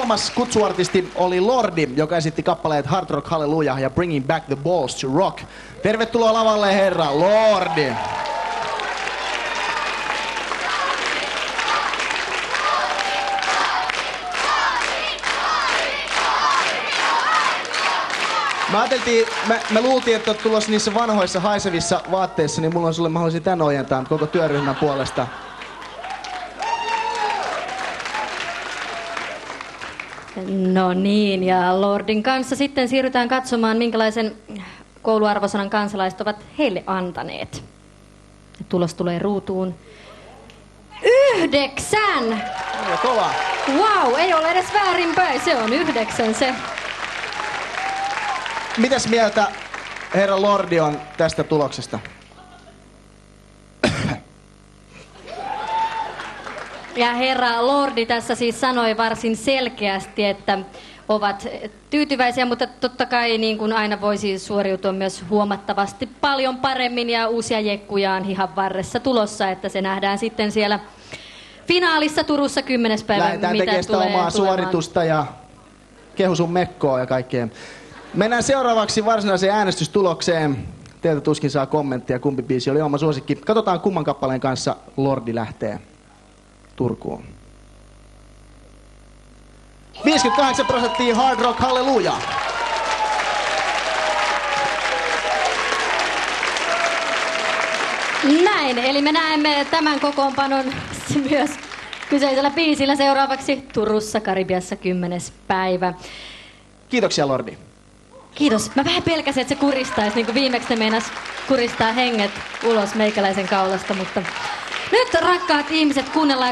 kolmas kutsuartisti oli Lordi, joka esitti kappaleet Hard Rock Hallelujah ja Bringing Back the Balls to Rock. Tervetuloa lavalle, herra Lordi! Me luultiin, että olet tulossa niissä vanhoissa haisevissa vaatteissa, niin mulla on sulle, mä haluaisin tän ojentaa koko työryhmän puolesta. No niin, ja Lordin kanssa sitten siirrytään katsomaan, minkälaisen kouluarvosanan kansalaiset ovat heille antaneet. Ja tulos tulee ruutuun. 9! Ja kova. Wow, ei ole edes väärinpäin, se on 9 se. Mitäs mieltä herra Lordi on tästä tuloksesta? Ja herra Lordi tässä siis sanoi varsin selkeästi, että ovat tyytyväisiä, mutta totta kai niin kuin aina voisi suoriutua myös huomattavasti paljon paremmin ja uusia jekkuja on hihan varressa tulossa, että se nähdään sitten siellä finaalissa Turussa 10. päivä. Lähdetään tekemään sitä omaa suoritusta ja kehu sun mekkoa ja kaikkea. Mennään seuraavaksi varsinaiseen äänestystulokseen. Teiltä tuskin saa kommenttia, kumpi biisi oli oma suosikki. Katsotaan kumman kappaleen kanssa Lordi lähtee Turkuun. 58% Hard Rock Hallelujah. Näin, eli me näemme tämän kokoonpanon myös kyseisellä biisillä seuraavaksi Turussa Karibiassa 10. päivä. Kiitoksia, Lordi. Kiitos. Mä vähän pelkäsin, että se kuristaisi, niin kuin viimeksi ne meinas kuristaa henget ulos meikäläisen kaulasta, mutta nyt rakkaat ihmiset kuunnellaan.